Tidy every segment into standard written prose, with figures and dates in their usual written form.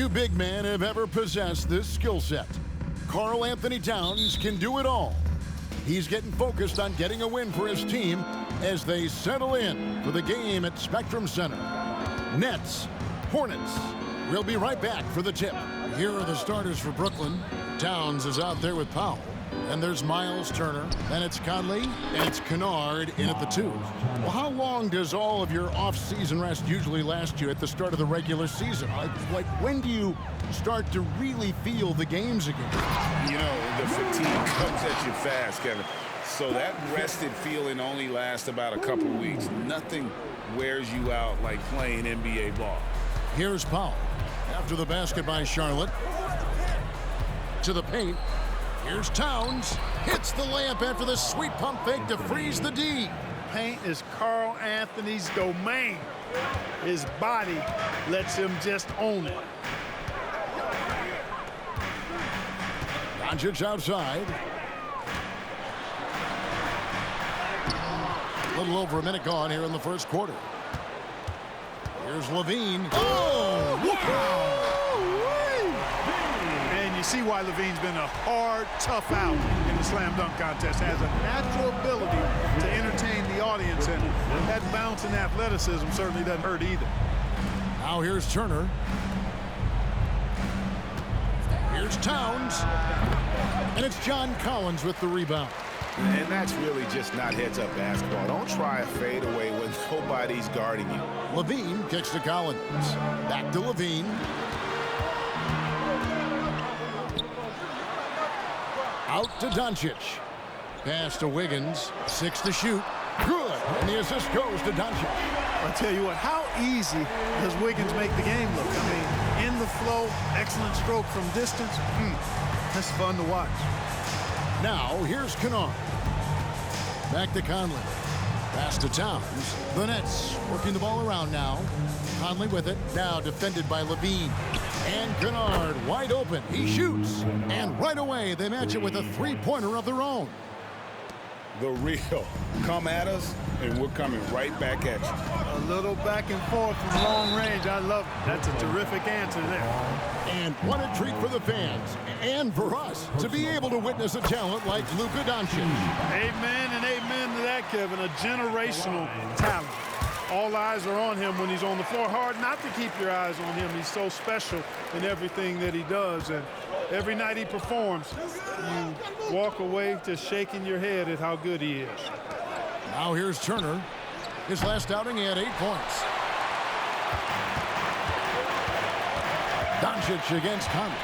Few big men have ever possessed this skill set. Karl Anthony Towns can do it all. He's getting focused on getting a win for his team as they settle in for the game at Spectrum Center. Nets, Hornets. We'll be right back for the tip. Here are the starters for Brooklyn. Towns is out there with Powell. And there's Miles Turner, then it's Conley, and it's Kennard in at the 2. Well, how long does all of your off-season rest usually last you at the start of the regular season? Like when do you start to really feel the games again? You know, the fatigue comes at you fast, Kevin. So that rested feeling only lasts about a couple weeks. Nothing wears you out like playing NBA ball. Here's Powell. After the basket by Charlotte. To the paint. Here's Towns. Hits the layup after the sweet pump fake to freeze the D. Paint is Karl Anthony's domain. His body lets him just own it. Doncic outside. A little over a minute gone here in the first quarter. Here's LaVine. Oh, wow! And you see why LaVine's been a hard, tough out in the slam dunk contest. Has a natural ability to entertain the audience, and that bounce and athleticism certainly doesn't hurt either. Now here's Turner. Here's Towns. And it's John Collins with the rebound. And that's really just not heads-up basketball. Don't try a fadeaway when nobody's guarding you. LaVine kicks to Collins. Back to LaVine. Out to Doncic. Pass to Wiggins. 6 to shoot. Good. And the assist goes to Doncic. I'll tell you what, how easy does Wiggins make the game look? I mean, in the flow, excellent stroke from distance. That's fun to watch. Now, here's Kennard. Back to Conley. Pass to Towns. The Nets working the ball around now. Conley with it. Now defended by LaVine. And Kennard wide open. He shoots. And right away, they match it with a three-pointer of their own. The real. Come at us, and we're coming right back at you. A little back and forth from long range. I love it. That's a terrific answer there. And what a treat for the fans and for us to be able to witness a talent like Luka Doncic. Amen and amen to that, Kevin. A generational talent. All eyes are on him when he's on the floor. Hard not to keep your eyes on him. He's so special in everything that he does. And every night he performs, you walk away just shaking your head at how good he is. Now here's Turner. His last outing, he had 8 points. Doncic against Conley.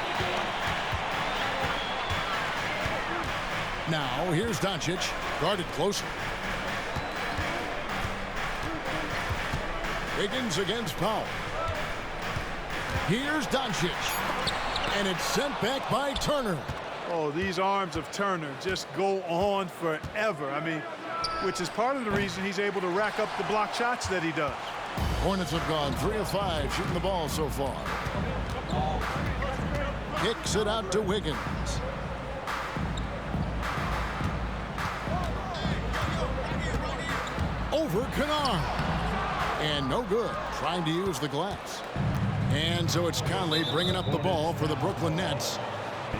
Now here's Doncic, guarded closer. Wiggins against Powell. Here's Doncic. And it's sent back by Turner. Oh, these arms of Turner just go on forever. I mean, which is part of the reason he's able to rack up the block shots that he does. Hornets have gone 3 of 5 shooting the ball so far. Kicks it out to Wiggins. Over Kennard. And no good. Trying to use the glass. And so it's Conley bringing up the ball for the Brooklyn Nets.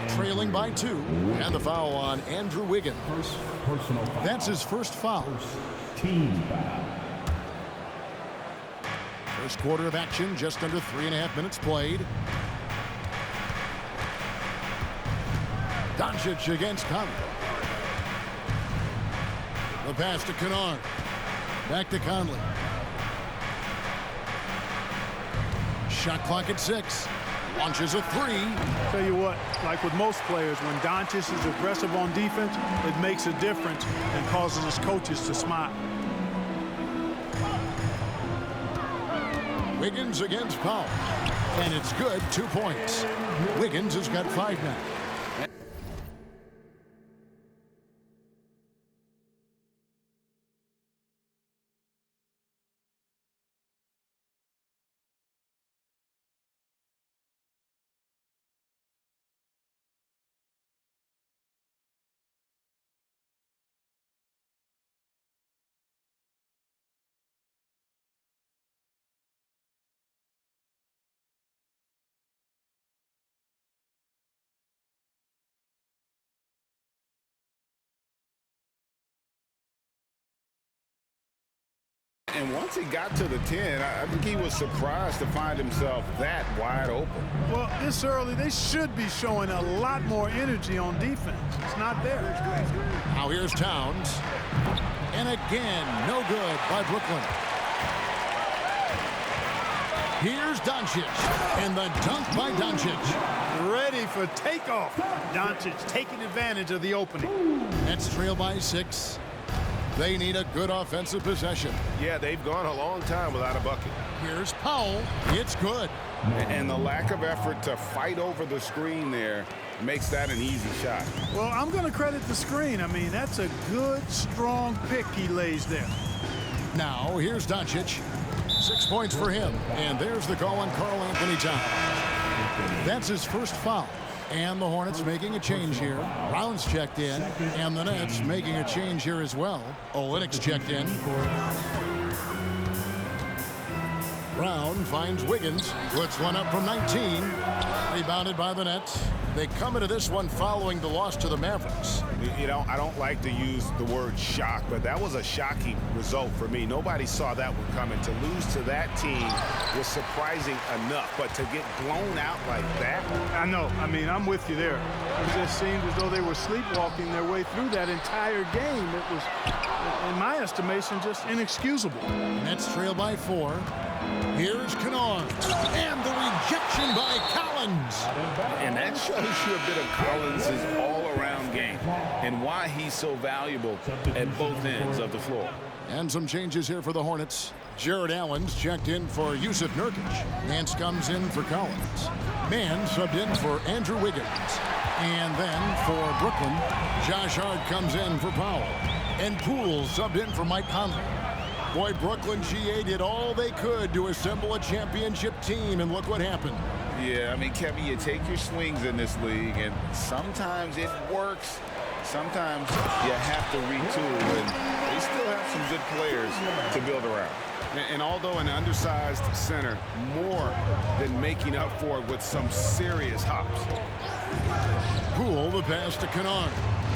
Trailing by 2. And the foul on Andrew Wiggins. That's his first foul. Team foul. First quarter of action, just under 3.5 minutes played. Doncic against Conley. The pass to Kennard. Back to Conley. Shot clock at 6. Launches a 3. Tell you what, like with most players, when Doncic is aggressive on defense, it makes a difference and causes his coaches to smile. Wiggins against Powell. And it's good, 2 points. Wiggins has got 5 now. And once he got to the 10, I think he was surprised to find himself that wide open. Well, this early, they should be showing a lot more energy on defense. It's not there. Now here's Towns. And again, no good by Brooklyn. Here's Doncic. And the dunk by Doncic. Ready for takeoff. Doncic taking advantage of the opening. Nets trail by 6. They need a good offensive possession. Yeah, they've gone a long time without a bucket. Here's Powell. It's good. And the lack of effort to fight over the screen there makes that an easy shot. Well, I'm going to credit the screen. I mean, that's a good, strong pick he lays there. Now, here's Doncic. 6 points for him. And there's the call on Karl Anthony Towns. That's his first foul. And the Hornets making a change here. Brown's checked in. And the Nets making a change here as well. Olynyk's checked in. Brown finds Wiggins. Puts one up from 19. Rebounded by the Nets. They come into this one following the loss to the Mavericks. You know, I don't like to use the word shock, but that was a shocking result for me. Nobody saw that one coming. To lose to that team was surprising enough, but to get blown out like that? I know. I mean, I'm with you there. It just seemed as though they were sleepwalking their way through that entire game. It was, in my estimation, just inexcusable. Nets trail by 4. Here's Kennard. And the rejection by Collins. And that shows you a bit of Collins' all-around game and why he's so valuable at both ends of the floor. And some changes here for the Hornets. Jared Allen's checked in for Yusuf Nurkic. Nance comes in for Collins. Mann subbed in for Andrew Wiggins. And then for Brooklyn, Josh Hart comes in for Powell. And Poole subbed in for Mike Conley. Boy, Brooklyn GA did all they could to assemble a championship team, and look what happened. Yeah, I mean, Kevin, you take your swings in this league, and sometimes it works. Sometimes you have to retool, and they still have some good players to build around. And although an undersized center, more than making up for it with some serious hops. Poole, the pass to Kennard.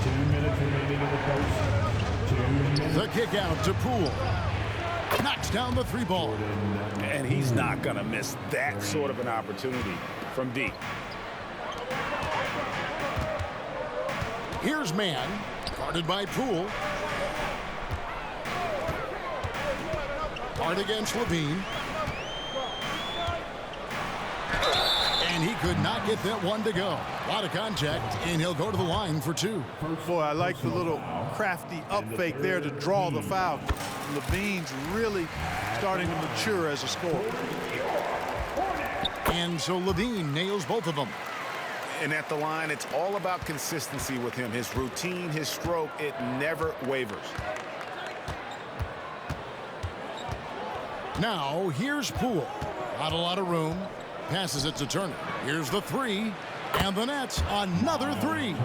2 minutes remaining in the post. 2 minutes. The kick out to Poole. Knocks down the 3 ball. And he's not going to miss that sort of an opportunity from deep. Here's Mann, guarded by Poole. Hard against Levine. And he could not get that one to go. A lot of contact, and he'll go to the line for 2. Boy, I like the little crafty up fake there to draw the foul. Levine's really starting to mature as a scorer. And so Levine nails both of them. And at the line, it's all about consistency with him. His routine, his stroke, it never wavers. Now, here's Poole. Not a lot of room. Passes it to Turner. Here's the 3. And the Nets, another 3.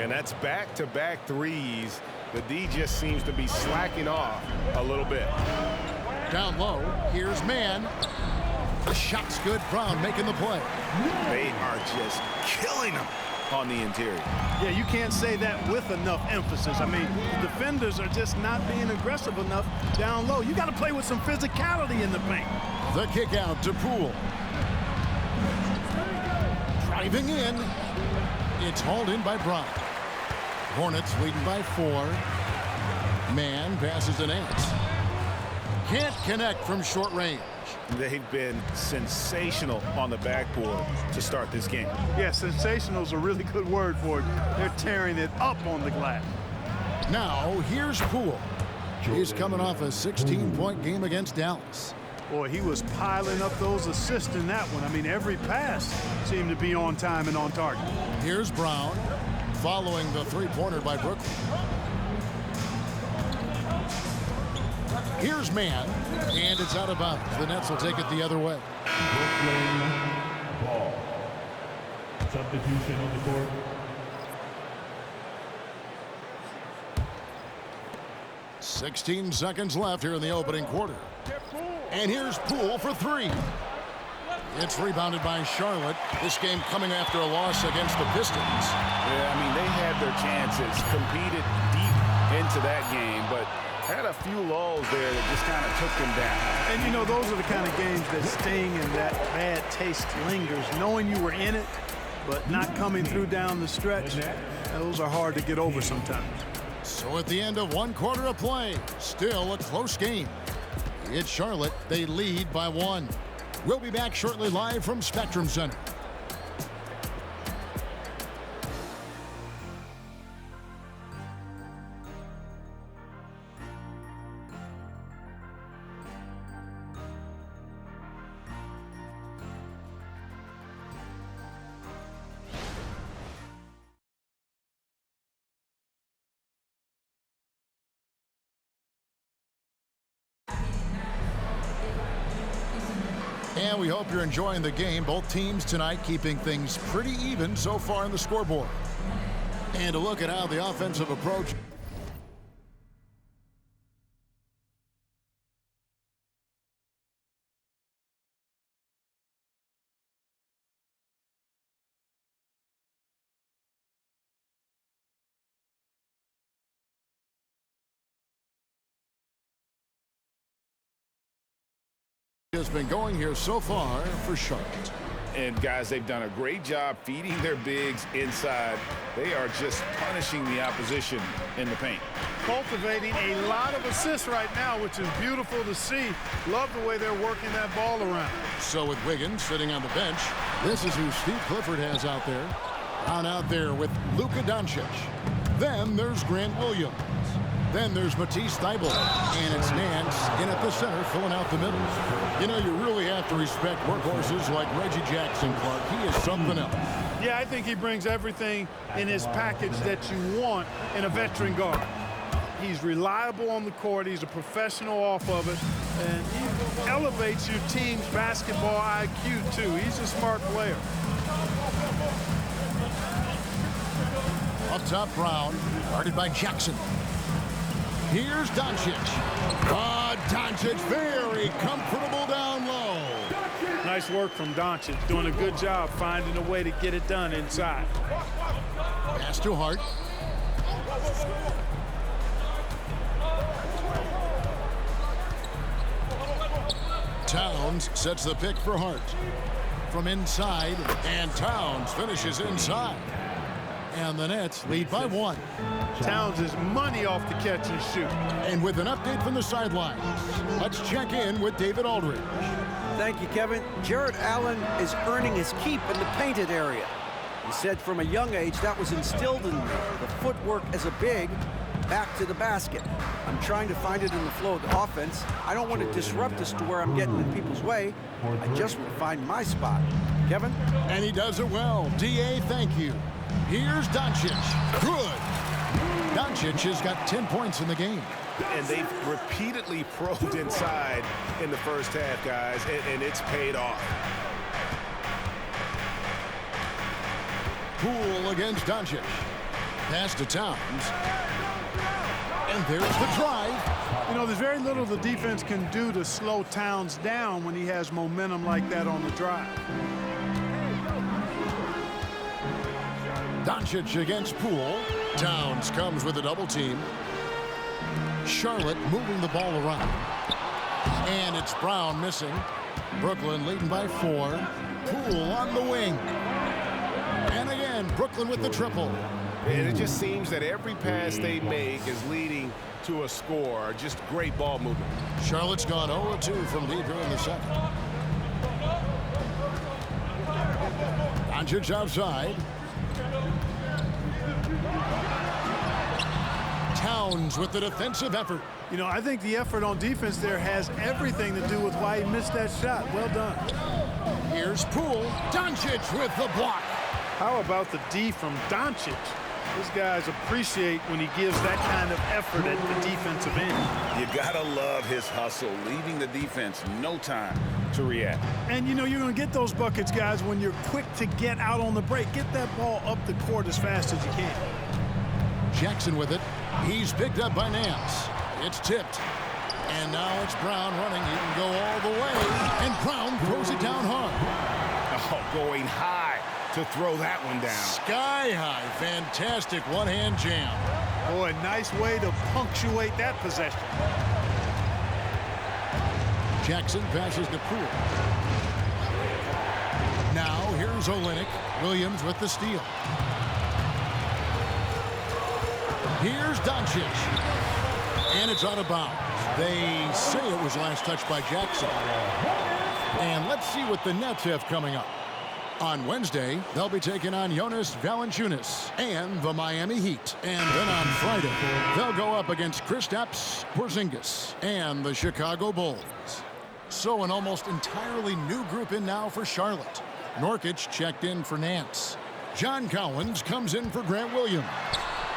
And that's back-to-back threes. The D just seems to be slacking off a little bit. Down low, here's Mann. The shot's good. Brown making the play. They are just killing them on the interior. Yeah, you can't say that with enough emphasis. I mean, the defenders are just not being aggressive enough down low. You got to play with some physicality in the paint. The kick out to Poole. Driving in. It's hauled in by Brown. Hornets leading by 4. Mann passes to Nance. Can't connect from short range. They've been sensational on the backboard to start this game. Yeah, sensational is a really good word for it. They're tearing it up on the glass. Now, here's Poole. He's coming off a 16-point game against Dallas. Boy, he was piling up those assists in that one. I mean, every pass seemed to be on time and on target. Here's Brown, following the 3-pointer by Brooklyn. Here's Mann, and it's out of bounds. The Nets will take it the other way. Brooklyn ball. Substitution on the court. "16 seconds left here in the opening quarter. And here's Poole for 3. It's rebounded by Charlotte. This game coming after a loss against the Pistons. Yeah, I mean, they had their chances, competed deep into that game, but Had a few lulls there that just kind of took them down. And, you know, those are the kind of games that sting and that bad taste lingers. Knowing you were in it, but not coming through down the stretch, those are hard to get over sometimes. So at the end of 1 quarter of play, still a close game. It's Charlotte. They lead by 1. We'll be back shortly live from Spectrum Center. And we hope you're enjoying the game. Both teams tonight keeping things pretty even so far in the scoreboard. And a look at how the offensive approach. Has been going here so far for Charlotte. And guys, they've done a great job feeding their bigs inside. They are just punishing the opposition in the paint. Cultivating a lot of assists right now, which is beautiful to see. Love the way they're working that ball around. So with Wiggins sitting on the bench, this is who Steve Clifford has out there. Out there with Luka Doncic. Then there's Grant Williams. Then there's Matisse Thybulle, and it's Nance in at the center, filling out the middle. You know, you really have to respect workhorses like Reggie Jackson, Clark. He is something else. Yeah, I think he brings everything in his package that you want in a veteran guard. He's reliable on the court. He's a professional off of it, and he elevates your team's basketball IQ, too. He's a smart player. Up top, Brown, guarded by Jackson. Here's Doncic. Doncic very comfortable down low. Nice work from Doncic, doing a good job finding a way to get it done inside. Pass to Hart. Towns sets the pick for Hart. From inside, and Towns finishes inside. And the Nets lead by 1. Towns is money off the catch and shoot. And with an update from the sidelines, let's check in with David Aldridge. Thank you, Kevin. Jarrett Allen is earning his keep in the painted area. He said from a young age that was instilled in me. The footwork as a big, back to the basket. I'm trying to find it in the flow of the offense. I don't want to disrupt us to where I'm getting in people's way. I just want to find my spot. Kevin? And he does it well. D.A., thank you. Here's Doncic. Good. Doncic has got 10 points in the game. And they've repeatedly probed inside in the first half, guys, and it's paid off. Poole against Doncic. Pass to Towns. And there's the drive. You know, there's very little the defense can do to slow Towns down when he has momentum like that on the drive. Doncic against Poole. Towns comes with a double team. Charlotte moving the ball around. And it's Brown missing. Brooklyn leading by 4. Poole on the wing. And again, Brooklyn with the triple. And it just seems that every pass they make is leading to a score. Just great ball movement. Charlotte's gone 0-2 from deep here in the second. Doncic outside. Towns with the defensive effort. You know, I think the effort on defense there has everything to do with why he missed that shot. Well done. Here's Poole. Doncic with the block. How about the D from Doncic? These guys appreciate when he gives that kind of effort at the defensive end. You gotta love his hustle, leaving the defense no time to react. And you know, you're gonna get those buckets, guys, when you're quick to get out on the break. Get that ball up the court as fast as you can. Jackson with it. He's picked up by Nance. It's tipped. And now it's Brown running. He can go all the way. And Brown throws it down hard. Oh, going high to throw that one down. Sky high. Fantastic one-hand jam. Boy, nice way to punctuate that possession. Jackson passes to Poole. Now here's Olynyk. Williams with the steal. Here's Doncic. And it's out of bounds. They say it was last touched by Jackson. And let's see what the Nets have coming up. On Wednesday, they'll be taking on Jonas Valanciunas and the Miami Heat. And then on Friday, they'll go up against Kristaps Porzingis and the Chicago Bulls. So an almost entirely new group in now for Charlotte. Nurkic checked in for Nance. John Collins comes in for Grant Williams.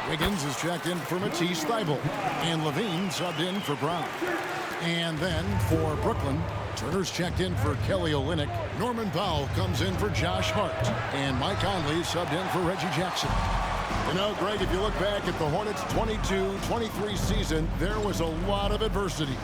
Wiggins is checked in for Matisse Thybulle. And Levine subbed in for Brown. And then for Brooklyn, Turner's checked in for Kelly Olynyk. Norman Powell comes in for Josh Hart. And Mike Conley subbed in for Reggie Jackson. You know, Greg, if you look back at the Hornets' 22-23 season, there was a lot of adversity.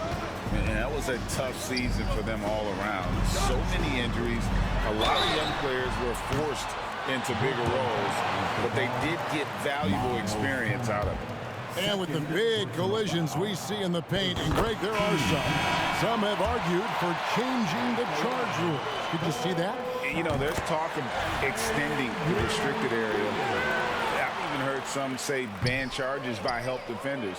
And that was a tough season for them all around. So many injuries. A lot of young players were forced into bigger roles, but they did get valuable experience out of it. And with the big collisions we see in the paint, and Greg, there are some. Some have argued for changing the charge rule. Did you see that? You know, there's talk of extending the restricted area. I've even heard some say ban charges by help defenders.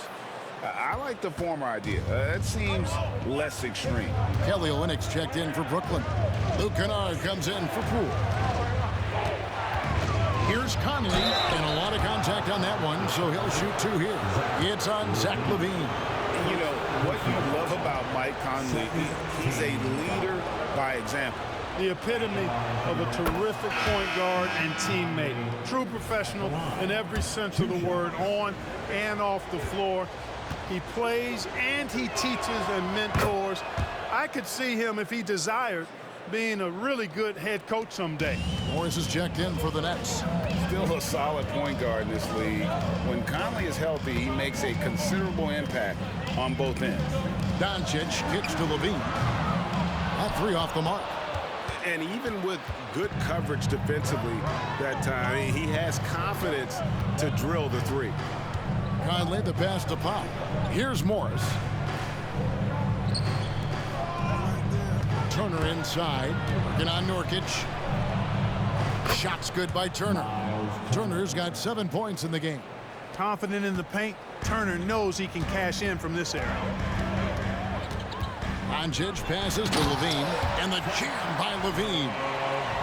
I like the former idea. It seems less extreme. Kelly Olynyk's checked in for Brooklyn. Luke Kennard comes in for Poole. Here's Conley, and a lot of contact on that one, so he'll shoot two here. It's on Zach LaVine. You know, what you love about Mike Conley, he's a leader by example. The epitome of a terrific point guard and teammate. True professional in every sense of the word, on and off the floor. He plays and he teaches and mentors. I could see him, if he desired, being a really good head coach someday. Morris is checked in for the Nets. Still a solid point guard in this league. When Conley is healthy, he makes a considerable impact on both ends. Doncic kicks to Levine. That three off the mark. And even with good coverage defensively that time, he has confidence to drill the three. Conley the pass to Powell. Here's Morris. Turner inside, working on Nurkic. Shots good by Turner. Turner's got 7 points in the game. Confident in the paint, Turner knows he can cash in from this area. Doncic passes to Levine, and the jam by Levine.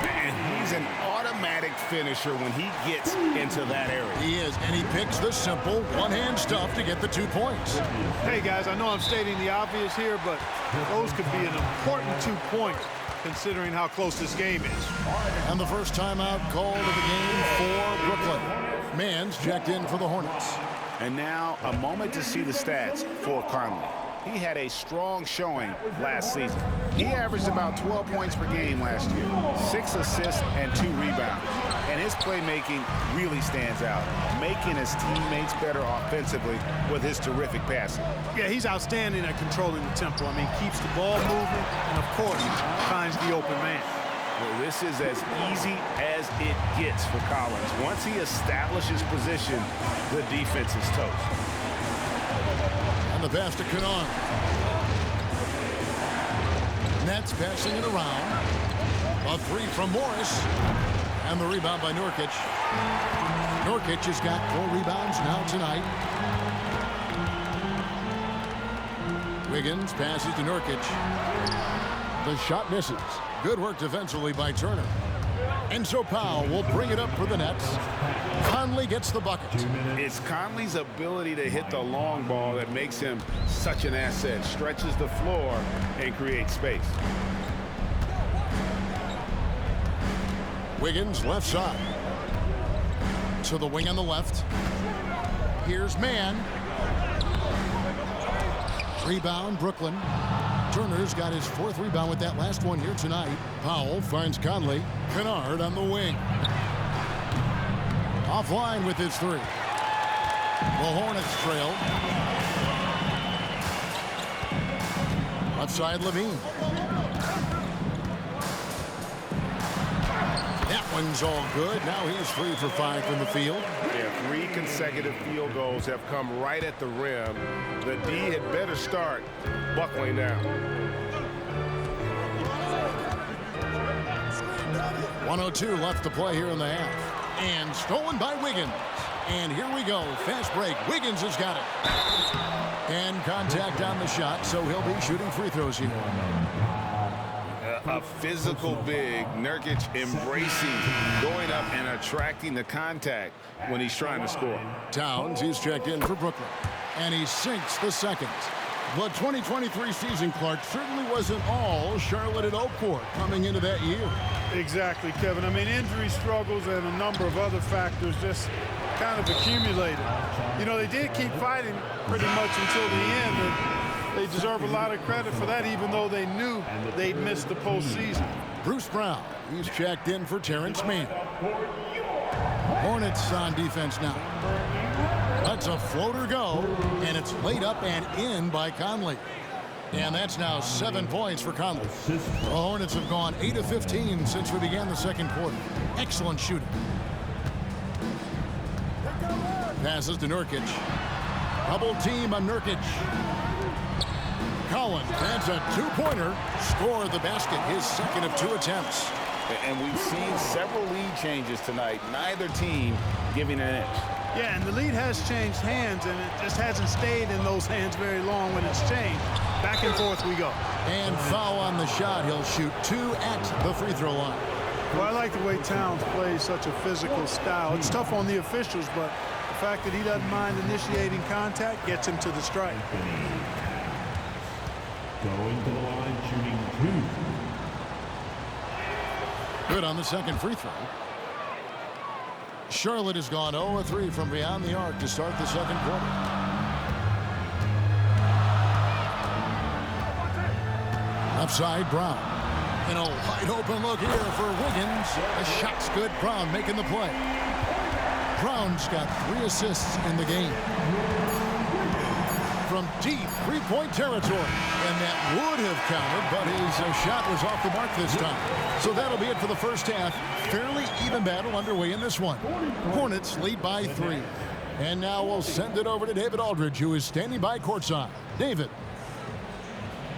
Man, he's an automatic finisher when he gets into that area. He is, and he picks the simple one-hand stuff to get the 2 points. Hey, guys, I know I'm stating the obvious here, but those could be an important 2 points considering how close this game is. And the first timeout called of the game for Brooklyn. Mann's checked in for the Hornets. And now a moment to see the stats for Conley. He had a strong showing last season. He averaged about 12 points per game last year, 6 assists and 2 rebounds. And his playmaking really stands out, making his teammates better offensively with his terrific passing. Yeah, he's outstanding at controlling the tempo. I mean, keeps the ball moving and, of course, finds the open man. Well, this is as easy as it gets for Collins. Once he establishes position, the defense is toast. And the pass to Kennard. Nets passing it around. A three from Morris. And the rebound by Nurkic. Nurkic has got 4 rebounds now tonight. Wiggins passes to Nurkic. The shot misses. Good work defensively by Turner. And so Powell will bring it up for the Nets. Conley gets the bucket. It's Conley's ability to hit the long ball that makes him such an asset. Stretches the floor and creates space. Wiggins left side. To the wing on the left. Here's Mann. Rebound, Brooklyn. Turner's got his 4th rebound with that last one here tonight. Powell finds Conley. Kennard on the wing. Offline with his 3. The Hornets trail. Left side, Levine. That one's all good. Now he's 3 for 5 from the field. Yeah, 3 consecutive field goals have come right at the rim. The D had better start buckling down. 1:02 left to play here in the half. And stolen by Wiggins. And here we go. Fast break. Wiggins has got it. And contact on the shot, so he'll be shooting free throws here. A physical big, Nurkic embracing, going up and attracting the contact when he's trying to score. Towns, he's checked in for Brooklyn. And he sinks the second. The 2023 season, Clark, certainly wasn't all Charlotte had hoped for coming into that year. Exactly, Kevin. I mean, injury struggles and a number of other factors just kind of accumulated. You know, they did keep fighting pretty much until the end, and they deserve a lot of credit for that, even though they knew they'd missed the postseason. Bruce Brown, he's checked in for Terrence Mann. Hornets on defense now. That's a floater go, and it's laid up and in by Conley. And that's now 7 points for Conley. The Hornets have gone 8 of 15 since we began the second quarter. Excellent shooting. Passes to Nurkic. Double team on Nurkic. Collins adds a 2-pointer. Scored the basket, his second of 2 attempts. And we've seen several lead changes tonight. Neither team giving an inch. Yeah, and the lead has changed hands, and it just hasn't stayed in those hands very long when it's changed. Back and forth we go. And foul on the shot. He'll shoot 2 at the free throw line. Well, I like the way Towns plays such a physical style. It's tough on the officials, but the fact that he doesn't mind initiating contact gets him to the strike. Going to the line, shooting 2. Good on the second free throw. Charlotte has gone 0 of 3 from beyond the arc to start the second quarter. Left side, Brown. And a wide open look here for Wiggins. The shot's good. Brown making the play. Brown's got 3 assists in the game. From deep three-point territory. And that would have counted, but his shot was off the mark this time. So that'll be it for the first half. Fairly even battle underway in this one. Hornets lead by 3. And now we'll send it over to David Aldridge, who is standing by courtside. David.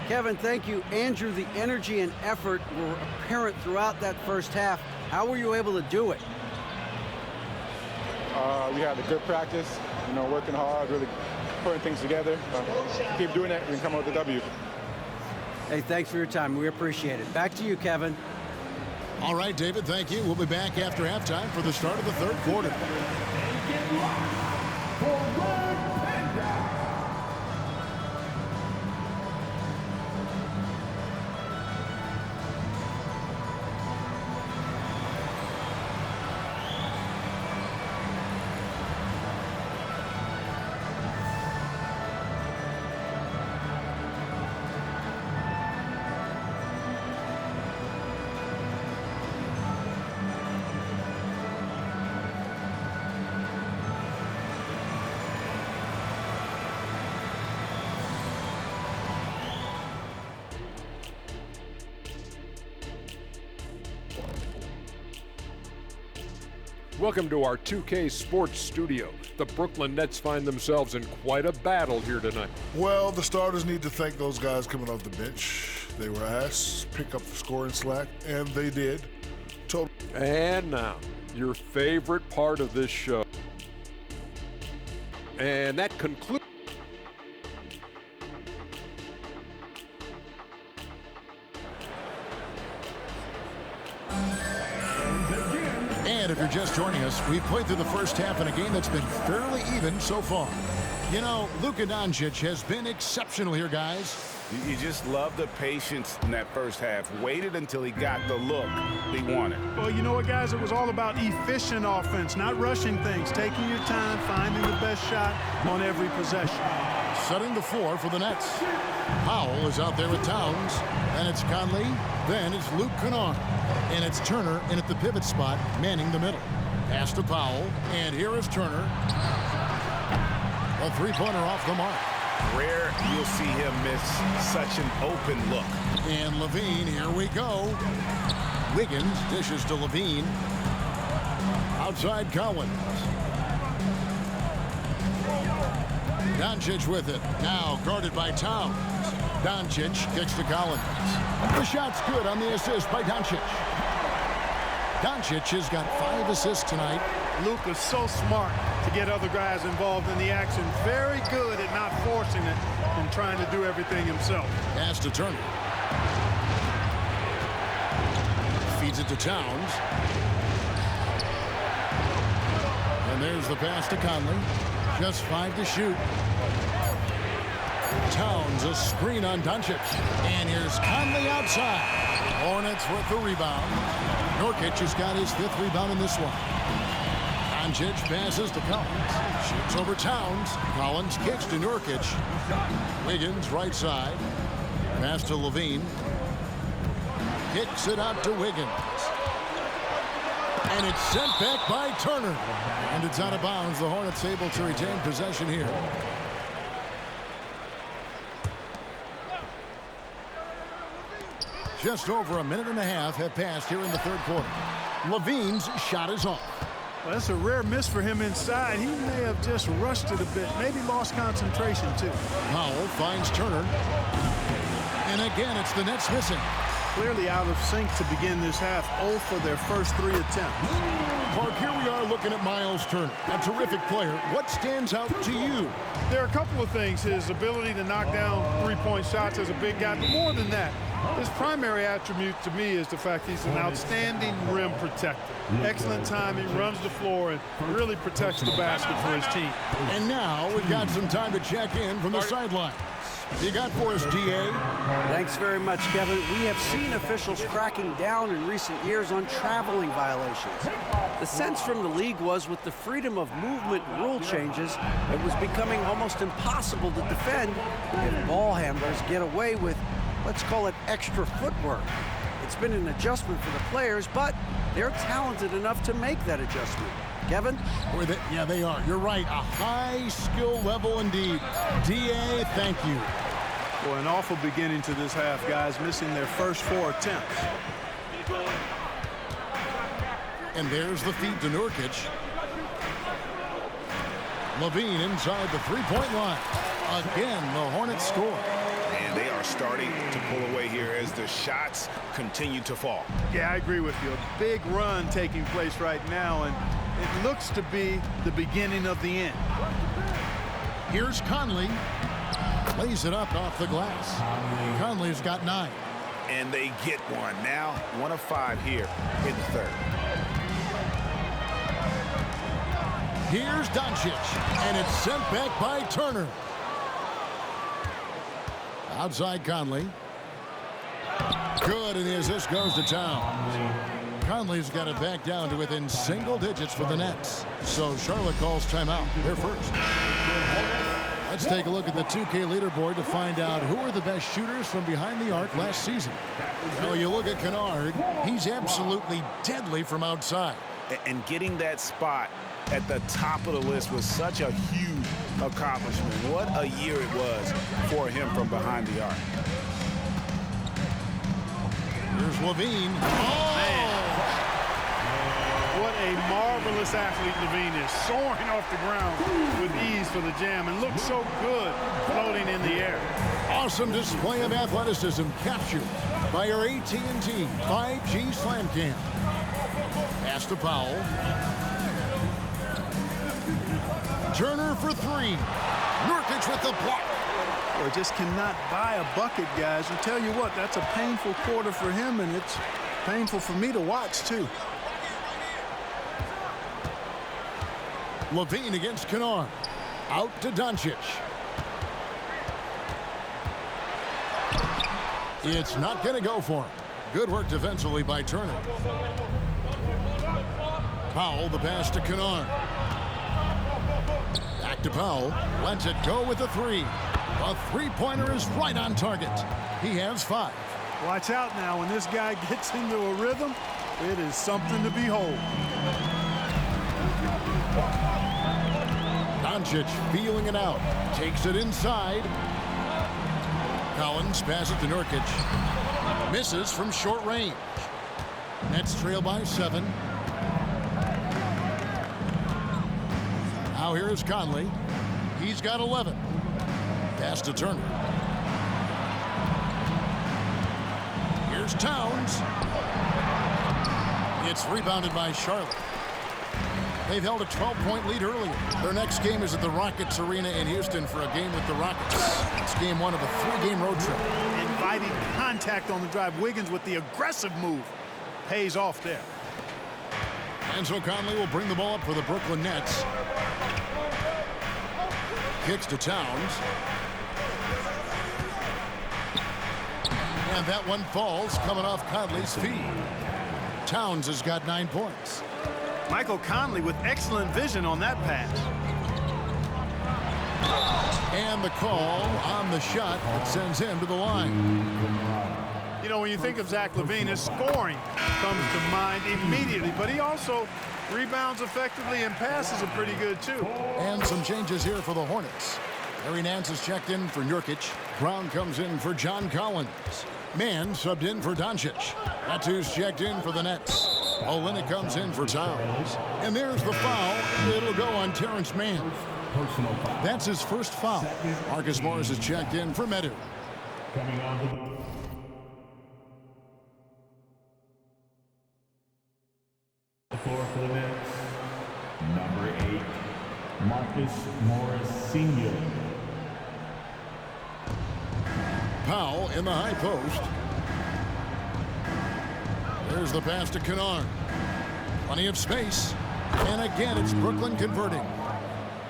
Kevin, thank you. Andrew, the energy and effort were apparent throughout that first half. How were you able to do it? We had a good practice, you know, working hard, really putting things together. Keep doing it, we can come out with a W. Hey, thanks for your time. We appreciate it. Back to you, Kevin. All right, David, thank you. We'll be back after halftime for the start of the third quarter. Welcome to our 2K Sports studio. The Brooklyn Nets find themselves in quite a battle here tonight. Well, the starters need to thank those guys coming off the bench. They were asked to pick up the scoring slack, and they did. And now, your favorite part of this show. And that concludes. And if you're just joining us, we've played through the first half in a game that's been fairly even so far. You know, Luka Doncic has been exceptional here, guys. You just love the patience in that first half. Waited until he got the look he wanted. Well, you know what, guys? It was all about efficient offense, not rushing things, taking your time, finding the best shot on every possession. Setting the floor for the Nets. Powell is out there with Towns, and it's Conley, then it's Luke Kennard, and it's Turner in at the pivot spot, manning the middle. Pass to Powell, and here is Turner. A three-pointer off the mark. Rare you'll see him miss such an open look. And Levine, here we go. Wiggins dishes to Levine. Outside Collins. Doncic with it. Now guarded by Towns. Doncic kicks to Collins. The shot's good on the assist by Doncic. Doncic has got 5 assists tonight. Luka's so smart to get other guys involved in the action. Very good at not forcing it and trying to do everything himself. Pass to Turner. Feeds it to Towns. And there's the pass to Conley. Just 5 to shoot. Towns, a screen on Doncic. And here's Conley outside. Hornets with the rebound. Nurkic has got his 5th rebound in this one. Doncic passes to Collins. Shoots over Towns. Collins kicks to Nurkic. Wiggins right side. Pass to Levine. Kicks it out to Wiggins. And it's sent back by Turner. And it's out of bounds. The Hornets able to retain possession here. Just over a minute and a half have passed here in the 3rd quarter. Levine's shot is off. Well, that's a rare miss for him inside. He may have just rushed it a bit, maybe lost concentration too. Powell finds Turner. And again, it's the Nets missing. Clearly out of sync to begin this half. 0 for their first 3 attempts. Park, here we are looking at Miles Turner, a terrific player. What stands out to you? There are a couple of things. His ability to knock down 3-point shots as a big guy, but more than that, his primary attribute to me is the fact he's an outstanding rim protector. Excellent timing, runs the floor, and really protects the basket for his team. And now we've got some time to check in from the sideline. You got for us, DA? Thanks very much, Kevin. We have seen officials cracking down in recent years on traveling violations. The sense from the league was with the freedom of movement rule changes, it was becoming almost impossible to defend if ball handlers get away with, let's call it, extra footwork. It's been an adjustment for the players, but they're talented enough to make that adjustment. Kevin? Yeah, they are. You're right. A high skill level indeed. DA, thank you. Boy, an awful beginning to this half, guys, missing their first 4 attempts. And there's the feed to Nurkic. Levine inside the 3-point line. Again, the Hornets score. And they are starting to pull away here as the shots continue to fall. Yeah, I agree with you. A big run taking place right now, and it looks to be the beginning of the end. Here's Conley. Lays it up off the glass. Conley's got 9. And they get one. Now 1 of 5 here in the 3rd. Here's Doncic, and it's sent back by Turner. Outside Conley. Good, and the assist goes to Towns. Conley's got it back down to within single digits for the Nets. So Charlotte calls timeout. They're first. Let's take a look at the 2K leaderboard to find out who are the best shooters from behind the arc last season. Well, you look at Kennard, he's absolutely deadly from outside. And getting that spot at the top of the list was such a huge accomplishment. What a year it was for him from behind the arc. Here's Levine. Oh! Man. What a marvelous athlete Levine is. Soaring off the ground with ease for the jam and looks so good floating in the air. Awesome display of athleticism captured by our AT&T 5G Slam Cam. Pass to Powell. Turner for 3. Nurkic with the block. Or just cannot buy a bucket, guys. And tell you what, that's a painful quarter for him, and it's painful for me to watch, too. Levine against Kennard. Out to Doncic. It's not going to go for him. Good work defensively by Turner. Powell, the pass to Kennard. Back to Powell. Lets it go with the 3. A 3-pointer is right on target. He has 5. Watch out now. When this guy gets into a rhythm, it is something to behold. Doncic feeling it out. Takes it inside. Collins passes to Nurkic. Misses from short range. Nets trail by 7. Now here's Conley. He's got 11. Pass to Turner. Here's Towns. It's rebounded by Charlotte. They've held a 12-point lead earlier. Their next game is at the Rockets Arena in Houston for a game with the Rockets. It's game 1 of a 3-game road trip. Inviting contact on the drive. Wiggins with the aggressive move. Pays off there. And so Conley will bring the ball up for the Brooklyn Nets. Kicks to Towns. And that one falls coming off Conley's feet. Towns has got 9 points. Michael Conley with excellent vision on that pass. And the call on the shot that sends him to the line. You know, when you think of Zach LaVine, his scoring comes to mind immediately, but he also rebounds effectively and passes are pretty good too. And some changes here for the Hornets. Larry Nance is checked in for Nurkic. Brown comes in for John Collins. Mann subbed in for Doncic. Matu's checked in for the Nets. Olynyk comes in for Towns. And there's the foul. It'll go on Terrence Mann. That's his first foul. Marcus Morris is checked in for Medu. Coming on the floor for the Nets, number 8, Marcus Morris Sr. Powell in the high post. There's the pass to Kennard. Plenty of space. And again, it's Brooklyn converting.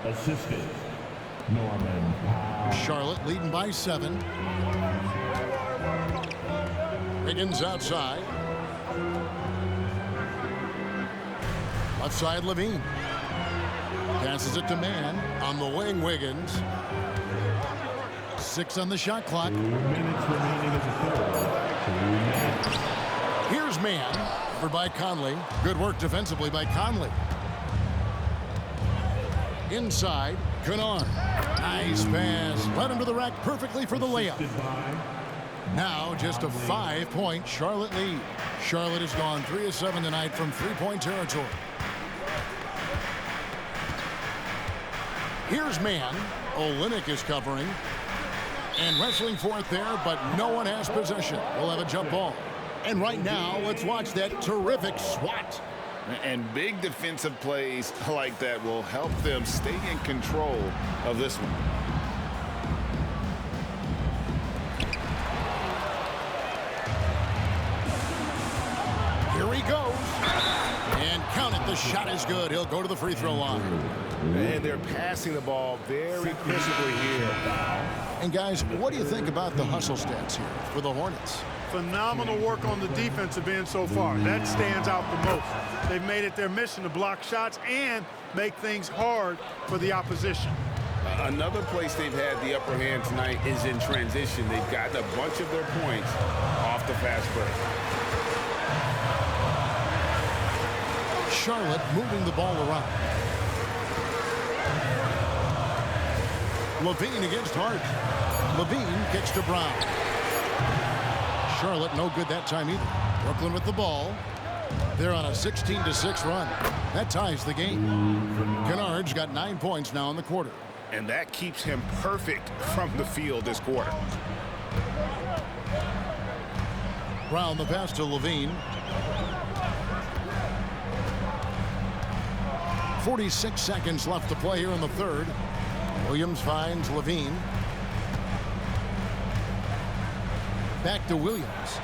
Assistant, Norman Powell. Charlotte leading by 7. Wiggins outside. Left side, LaVine. Passes it to Mann. On the wing, Wiggins. 6 on the shot clock. 2 minutes remaining as a third. 2 minutes. Here's Mann. Covered by Conley. Good work defensively by Conley. Inside, Kennard. Nice pass. Led him to the rack perfectly for the layup. Now just a 5-point Charlotte lead. Charlotte has gone 3 of 7 tonight from 3-point territory. Here's Mann. Olynyk is covering. And wrestling for it there, but no one has possession. We'll have a jump ball. And right now, let's watch that terrific swat. And big defensive plays like that will help them stay in control of this one. Here he goes. And count it. The shot is good. He'll go to the free throw line. And they're passing the ball very crisply here. And guys, what do you think about the hustle stats here for the Hornets? Phenomenal work on the defensive end so far. That stands out the most. They've made it their mission to block shots and make things hard for the opposition. Another place they've had the upper hand tonight is in transition. They've gotten a bunch of their points off the fast break. Charlotte moving the ball around. LaVine against Hart. LaVine kicks to Brown. Charlotte no good that time either. Brooklyn with the ball. They're on a 16-6 run. That ties the game. Kennard's got 9 points now in the quarter. And that keeps him perfect from the field this quarter. Brown the pass to LaVine. 46 seconds left to play here in the third. Williams finds LaVine. Back to Williams.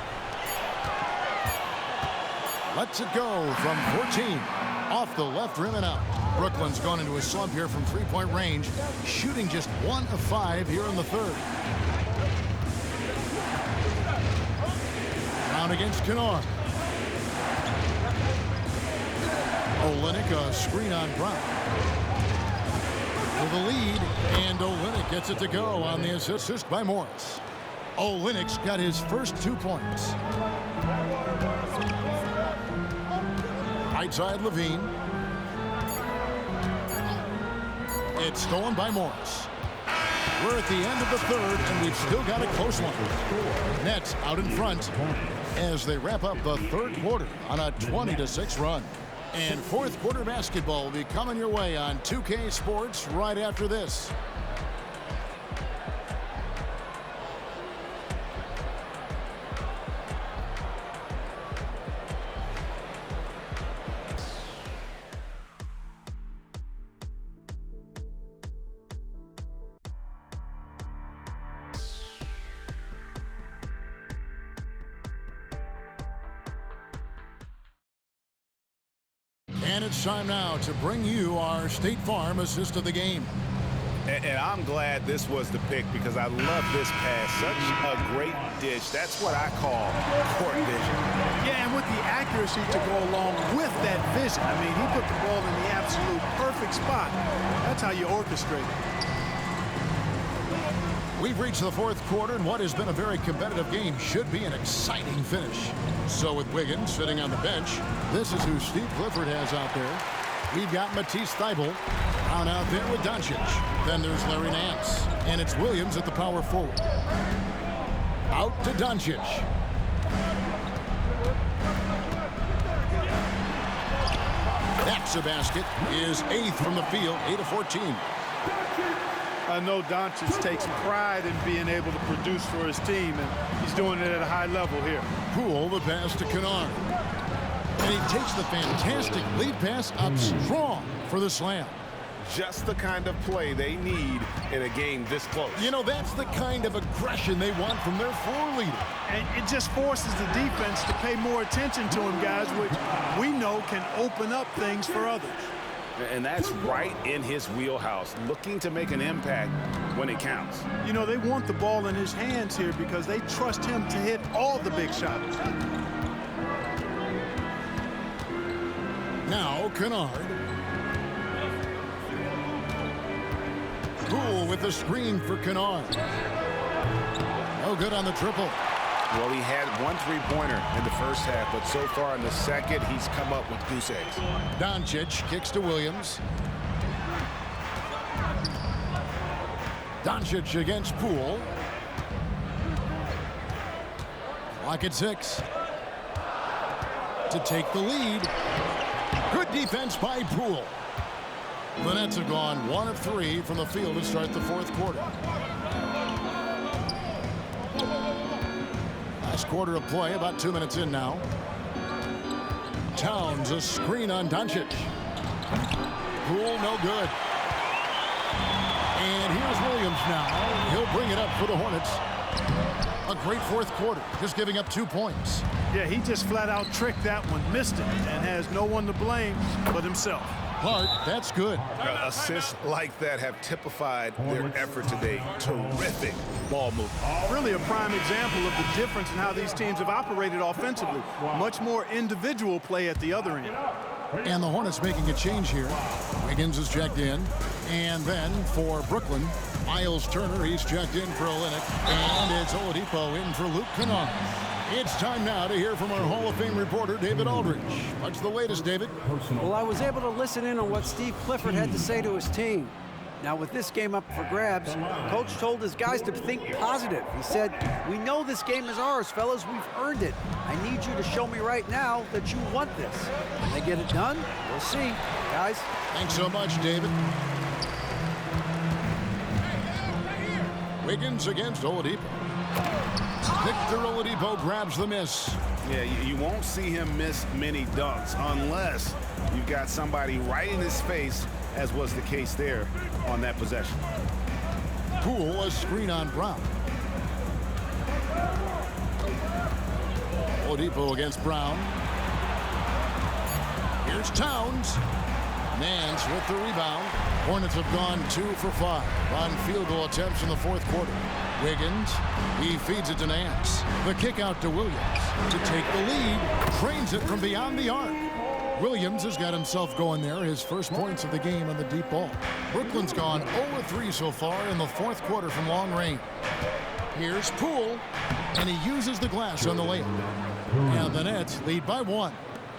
Lets it go from 14. Off the left rim and out. Brooklyn's gone into a slump here from three-point range, shooting just 1 of 5 here in the third. Brown against Kennard. Olynyk, a screen on Brown. For the lead, and Olynyk gets it to go on the assist by Morris. Olynyk's got his first 2 points. Right side, LaVine. It's stolen by Morris. We're at the end of the third, and we've still got a close one. Nets out in front as they wrap up the third quarter on a 20-6 run. And fourth quarter basketball will be coming your way on 2K Sports right after this. And it's time now to bring you our State Farm assist of the game. And I'm glad this was the pick because I love this pass. Such a great dish. That's what I call court vision. Yeah, and with the accuracy to go along with that vision. I mean, he put the ball in the absolute perfect spot. That's how you orchestrate it. We've reached the fourth quarter, and what has been a very competitive game should be an exciting finish. So with Wiggins sitting on the bench, this is who Steve Clifford has out there. We've got Matisse Thybulle down out there with Doncic. Then there's Larry Nance, and it's Williams at the power forward. Out to Doncic. That's a basket. Is 8th from the field, 8 of 14. I know Doncic takes pride in being able to produce for his team, and he's doing it at a high level here. Poole, the pass to Kennard. And he takes the fantastic lead pass up strong for the slam. Just the kind of play they need in a game this close. You know, that's the kind of aggression they want from their floor leader. And it just forces the defense to pay more attention to him, guys, which we know can open up things for others. And that's right in his wheelhouse, looking to make an impact when it counts. You know, they want the ball in his hands here because they trust him to hit all the big shots. Now, Kennard. Poole with the screen for Kennard. No good on the triple. Well, he had one three-pointer in the first half, but so far in the second, he's come up with goose eggs. Doncic kicks to Williams. Doncic against Poole. Clock at 6. To take the lead. Good defense by Poole. The Nets have gone 1 of 3 from the field to start the fourth quarter. Last quarter of play, about 2 minutes in now. Towns, a screen on Doncic. Poole, no good. And here's Williams now. He'll bring it up for the Hornets. A great fourth quarter, just giving up 2 points. Yeah, he just flat out tricked that one, missed it, and has no one to blame but himself. Hart, that's good. Assists like that have typified their effort today. Terrific ball movement. Really a prime example of the difference in how these teams have operated offensively. Much more individual play at the other end. And the Hornets making a change here. Wiggins is checked in. And then for Brooklyn, Miles Turner, he's checked in for Olynyk. And it's Oladipo in for Luke Kennard. It's time now to hear from our Hall of Fame reporter, David Aldridge. What's the latest, David? Well, I was able to listen in on what Steve Clifford had to say to his team. Now, with this game up for grabs, Coach told his guys to think positive. He said, "We know this game is ours, fellas. We've earned it. I need you to show me right now that you want this." Can they get it done? We'll see, guys. Thanks so much, David. Wiggins against Oladipo. Victor Oladipo grabs the miss. Yeah, you won't see him miss many dunks unless you've got somebody right in his face, as was the case there on that possession. Poole, a screen on Brown. Oladipo against Brown. Here's Towns. Nance with the rebound. Hornets have gone 2 for 5 on field goal attempts in the fourth quarter. Wiggins, he feeds it to Nance. The kick out to Williams to take the lead. Trains it from beyond the arc. Williams has got himself going there. His first points of the game on the deep ball. Brooklyn's gone 0-3 so far in the fourth quarter from long range. Here's Poole, and he uses the glass on the layup. And the Nets lead by 1.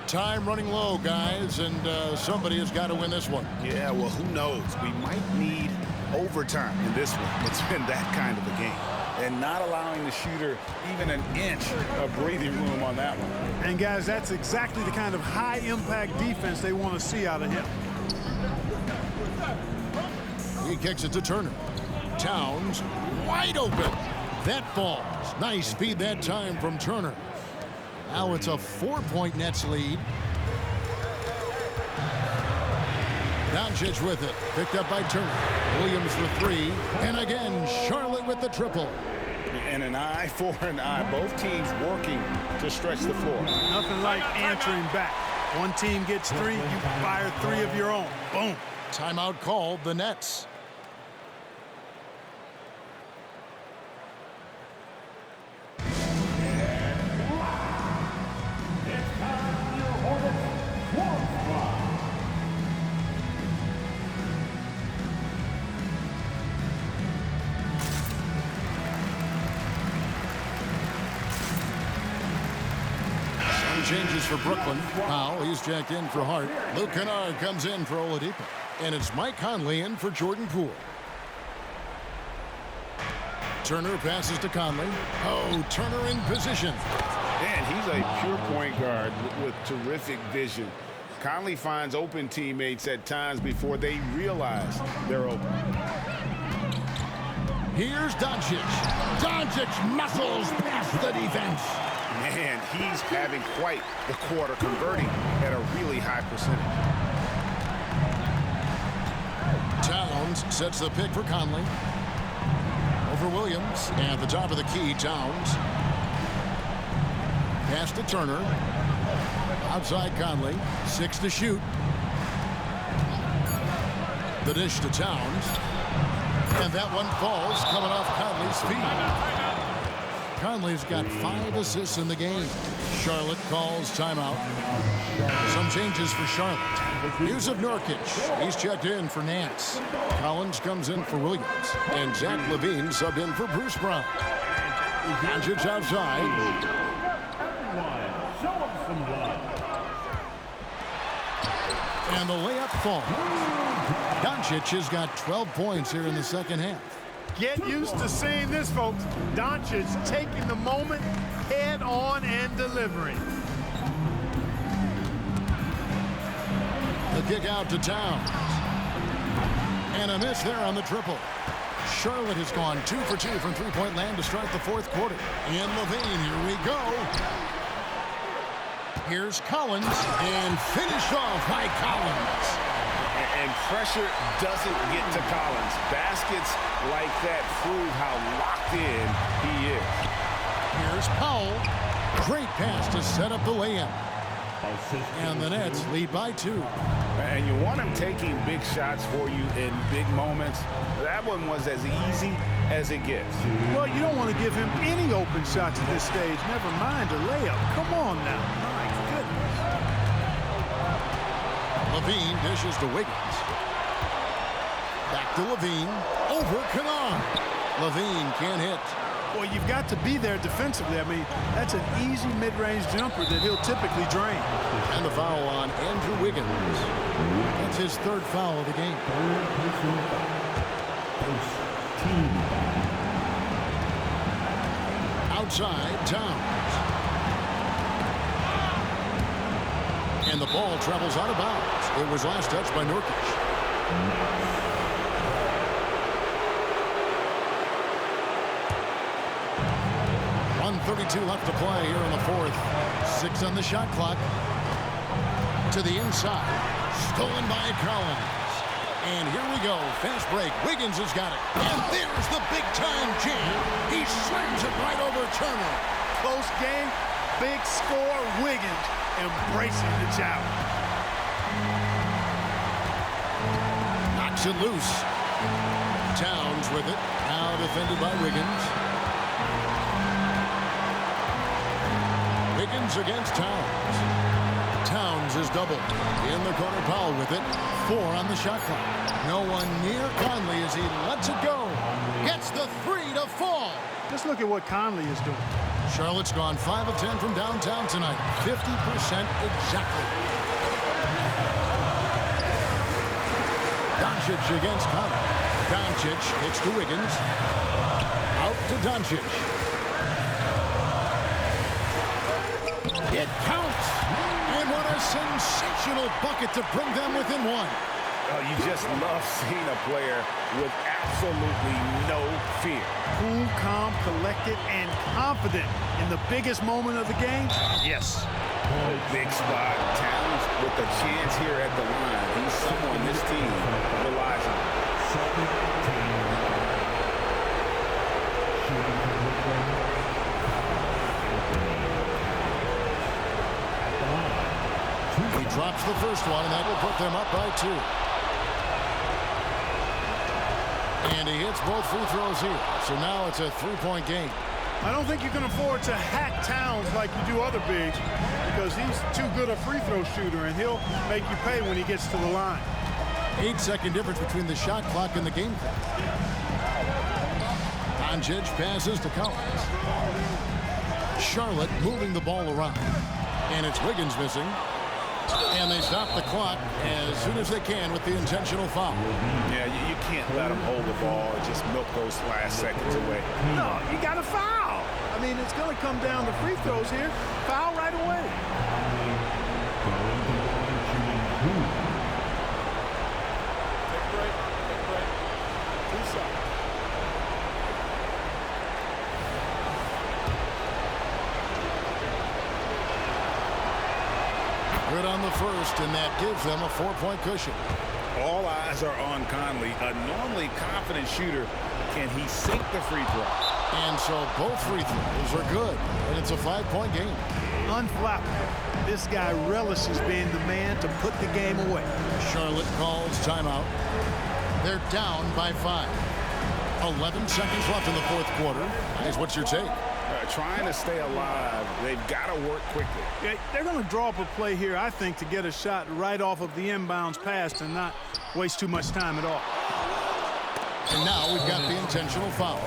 Time running low, guys, and somebody has got to win this one. Yeah, well, who knows? We might need overtime in this one. It's been that kind of a game. and not allowing the shooter even an inch of breathing room on that one. And guys, that's exactly the kind of high-impact defense they want to see out of him. He kicks it to Turner. Towns wide open. That falls. Nice feed that time from Turner. Now it's a 4-point Nets lead. Doncic with it. Picked up by Turner. Williams for three. And again, Charlotte with the triple. And an eye for an eye. Both teams working to stretch the floor. Nothing like answering back. One team gets three, you fire three of your own. Boom. Timeout called the Nets. Changes for Brooklyn. Powell, he's jacked in for Hart. Luke Kennard comes in for Oladipo. And it's Mike Conley in for Jordan Poole. Turner passes to Conley. Oh, Turner in position. Man, he's a pure point guard with terrific vision. Conley finds open teammates at times before they realize they're open. Here's Doncic. Doncic muscles past the defense. Man, he's having quite the quarter, converting at a really high percentage. Towns sets the pick for Conley. Over Williams. At the top of the key, Towns. Pass to Turner. Outside Conley. 6 to shoot. The dish to Towns. And that one falls, coming off Conley's feet. Conley's got 5 assists in the game. Charlotte calls timeout. Some changes for Charlotte. Yusuf Nurkic. He's checked in for Nance. Collins comes in for Williams. And Zach LaVine subbed in for Bruce Brown. Doncic outside. And the layup falls. Doncic has got 12 points here in the second half. Get used to seeing this, folks. Doncic taking the moment head on and delivering. The kick out to Towns. And a miss there on the triple. Charlotte has gone 2 for 2 from three-point land to start the fourth quarter. And LaVine, here we go. Here's Collins, and finished off by Collins. And pressure doesn't get to Collins. Baskets like that prove how locked in he is. Here's Powell. Great pass to set up the layup. And the Nets lead by 2. And you want him taking big shots for you in big moments. That one was as easy as it gets. Well, you don't want to give him any open shots at this stage. Never mind a layup. Come on now. My goodness. LaVine dishes to Wiggins. Back to LaVine. Over Kennard. LaVine can't hit. Well, you've got to be there defensively. I mean, that's an easy mid-range jumper that he'll typically drain. And the foul on Andrew Wiggins. That's his 3rd foul of the game. Outside, Towns. And the ball travels out of bounds. It was last touched by Nurkic. 1:32 left to play here in the fourth. 6 on the shot clock. To the inside. Stolen by Collins. And here we go. Fast break. Wiggins has got it. And there's the big-time jam. He slams it right over Turner. Close game, big score. Wiggins embracing the challenge. Knocks it loose. Towns with it. Now defended by Wiggins. Wiggins against Towns. Towns is doubled. In the corner, Powell with it. 4 on the shot clock. No one near Conley as he lets it go. Gets the 3 to fall. Just look at what Conley is doing. Charlotte's gone 5 of 10 from downtown tonight. 50% exactly. Doncic against Conley. Doncic hits to Wiggins. Out to Doncic. It counts. And what a sensational bucket to bring them within one. Oh, you just love seeing a player with absolutely no fear. Cool, calm, collected, and confident in the biggest moment of the game. Yes. Big spot. Towns with a chance here at the line. He's someone this team relies on. He drops the first one, and that will put them up by 2. And he hits both free throws here. So now it's a 3-point game. I don't think you can afford to hack Towns like you do other bigs because he's too good a free throw shooter, and he'll make you pay when he gets to the line. 8-second difference between the shot clock and the game clock. Doncic passes to Collins. Charlotte moving the ball around. And it's Wiggins missing. And they stop the clock as soon as they can with the intentional foul. Yeah, you can't let them hold the ball and just milk those last seconds away. No, you got to foul. I mean, it's going to come down to free throws here. Foul right away. Good on the first, and that gives them a 4-point cushion. All eyes are on Conley, a normally confident shooter. Can he sink the free throw? And so both free throws are good, and it's a 5-point game. Unflappable. This guy relishes being the man to put the game away. Charlotte calls timeout. They're down by 5. 11 seconds left in the fourth quarter. Guys, what's your take? Trying to stay alive, they've got to work quickly. Yeah, they're going to draw up a play here, I think, to get a shot right off of the inbounds pass and not waste too much time at all. And now we've got the intentional foul.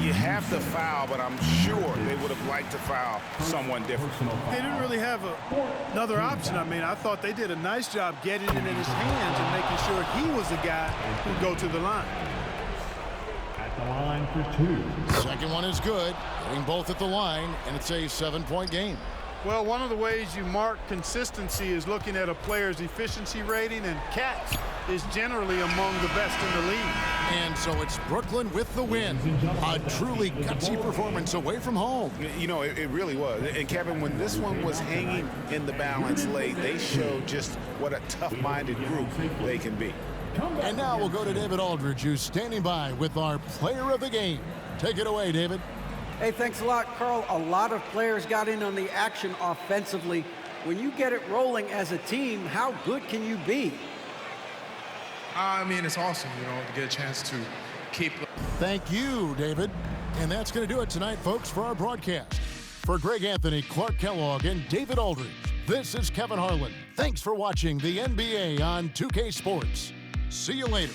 You have to foul, but I'm sure they would have liked to foul someone different. They didn't really have another option. I mean, I thought they did a nice job getting it in his hands and making sure he was the guy who'd go to the line. The line for 2. Second one is good. Getting both at the line, and it's a 7-point game. Well, one of the ways you mark consistency is looking at a player's efficiency rating, and Cat is generally among the best in the league. And so it's Brooklyn with the win. A truly gutsy performance away from home. You know, it really was. And Kevin, when this one was hanging in the balance late, they showed just what a tough-minded group they can be. And now we'll go to David Aldridge, who's standing by with our player of the game. Take it away, David. Hey, thanks a lot, Carl. A lot of players got in on the action offensively. When you get it rolling as a team, how good can you be? I mean, it's awesome, you know, to get a chance to keep. Thank you, David. And that's going to do it tonight, folks, for our broadcast. For Greg Anthony, Clark Kellogg, and David Aldridge, this is Kevin Harlan. Thanks for watching the NBA on 2K Sports. See you later.